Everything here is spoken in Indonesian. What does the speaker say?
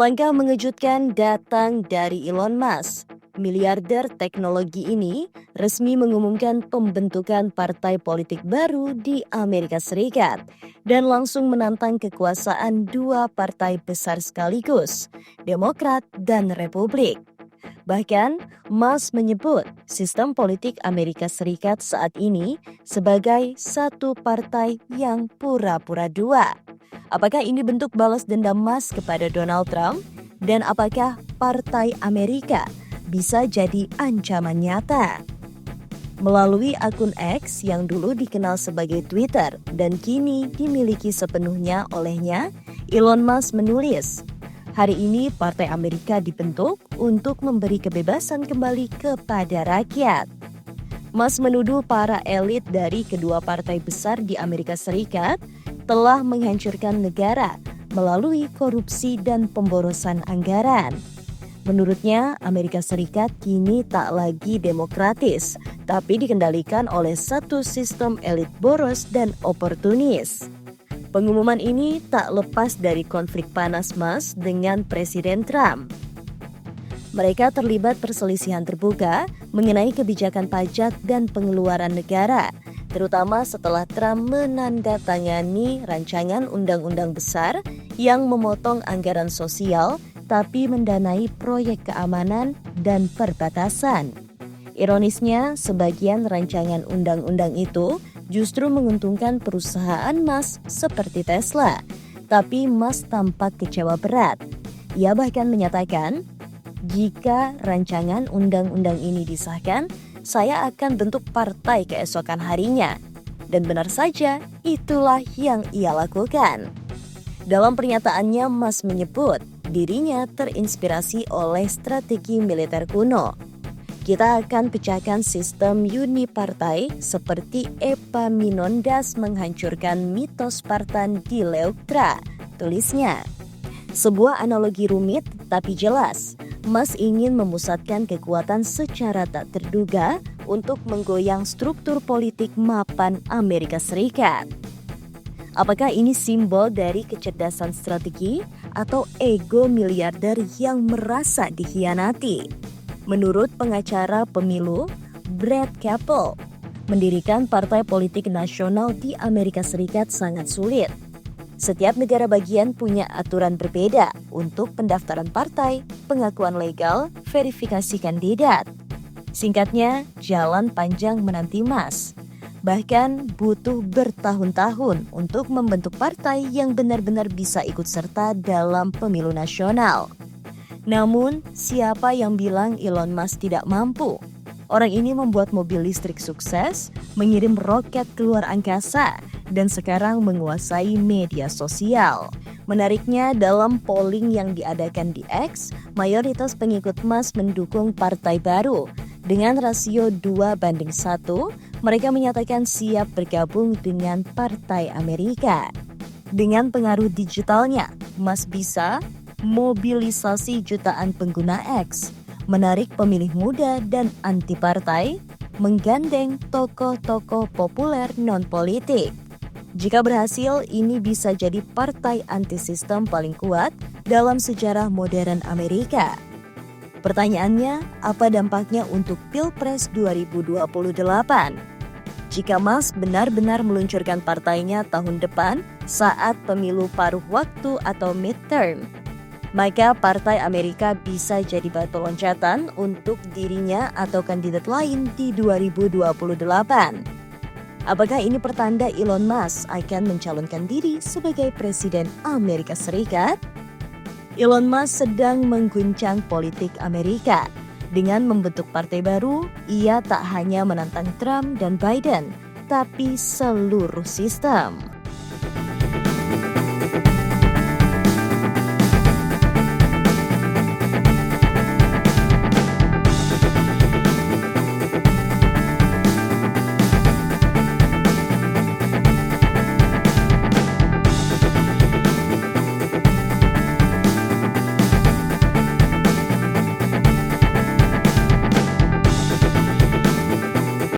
Langkah mengejutkan datang dari Elon Musk. Miliarder teknologi ini resmi mengumumkan pembentukan partai politik baru di Amerika Serikat dan langsung menantang kekuasaan dua partai besar sekaligus, Demokrat dan Republik. Bahkan, Musk menyebut sistem politik Amerika Serikat saat ini sebagai satu partai yang pura-pura dua. Apakah ini bentuk balas dendam Musk kepada Donald Trump? Dan apakah Partai Amerika bisa jadi ancaman nyata? Melalui akun X yang dulu dikenal sebagai Twitter dan kini dimiliki sepenuhnya olehnya, Elon Musk menulis, "Hari ini Partai Amerika dibentuk untuk memberi kebebasan kembali kepada rakyat." Musk menuduh para elit dari kedua partai besar di Amerika Serikat telah menghancurkan negara melalui korupsi dan pemborosan anggaran. Menurutnya, Amerika Serikat kini tak lagi demokratis, tapi dikendalikan oleh satu sistem elit boros dan oportunis. Pengumuman ini tak lepas dari konflik panas Musk dengan Presiden Trump. Mereka terlibat perselisihan terbuka mengenai kebijakan pajak dan pengeluaran negara, terutama setelah Trump menandatangani rancangan undang-undang besar yang memotong anggaran sosial tapi mendanai proyek keamanan dan perbatasan. Ironisnya, sebagian rancangan undang-undang itu justru menguntungkan perusahaan Musk seperti Tesla, tapi Musk tampak kecewa berat. Ia bahkan menyatakan, "Jika rancangan undang-undang ini disahkan, saya akan bentuk partai keesokan harinya." Dan benar saja, itulah yang ia lakukan. Dalam pernyataannya, Musk menyebut dirinya terinspirasi oleh strategi militer kuno. "Kita akan pecahkan sistem unipartai seperti Epaminondas menghancurkan mitos Spartan di Leuctra," tulisnya. Sebuah analogi rumit tapi jelas. Musk ingin memusatkan kekuatan secara tak terduga untuk menggoyang struktur politik mapan Amerika Serikat. Apakah ini simbol dari kecerdasan strategi atau ego miliarder yang merasa dikhianati? Menurut pengacara pemilu Brett Capel, mendirikan partai politik nasional di Amerika Serikat sangat sulit. Setiap negara bagian punya aturan berbeda untuk pendaftaran partai, pengakuan legal, verifikasi kandidat. Singkatnya, jalan panjang menanti Musk. Bahkan butuh bertahun-tahun untuk membentuk partai yang benar-benar bisa ikut serta dalam pemilu nasional. Namun, siapa yang bilang Elon Musk tidak mampu? Orang ini membuat mobil listrik sukses, mengirim roket keluar angkasa, dan sekarang menguasai media sosial. Menariknya, dalam polling yang diadakan di X, mayoritas pengikut Musk mendukung partai baru. Dengan rasio 2:1, mereka menyatakan siap bergabung dengan Partai Amerika. Dengan pengaruh digitalnya, Musk bisa mobilisasi jutaan pengguna X, menarik pemilih muda dan anti-partai, menggandeng tokoh-tokoh populer non-politik. Jika berhasil, ini bisa jadi partai anti-sistem paling kuat dalam sejarah modern Amerika. Pertanyaannya, apa dampaknya untuk Pilpres 2028? Jika Musk benar-benar meluncurkan partainya tahun depan saat pemilu paruh waktu atau midterm, maka Partai Amerika bisa jadi batu loncatan untuk dirinya atau kandidat lain di 2028. Apakah ini pertanda Elon Musk akan mencalonkan diri sebagai Presiden Amerika Serikat? Elon Musk sedang mengguncang politik Amerika. Dengan membentuk partai baru, ia tak hanya menantang Trump dan Biden, tapi seluruh sistem.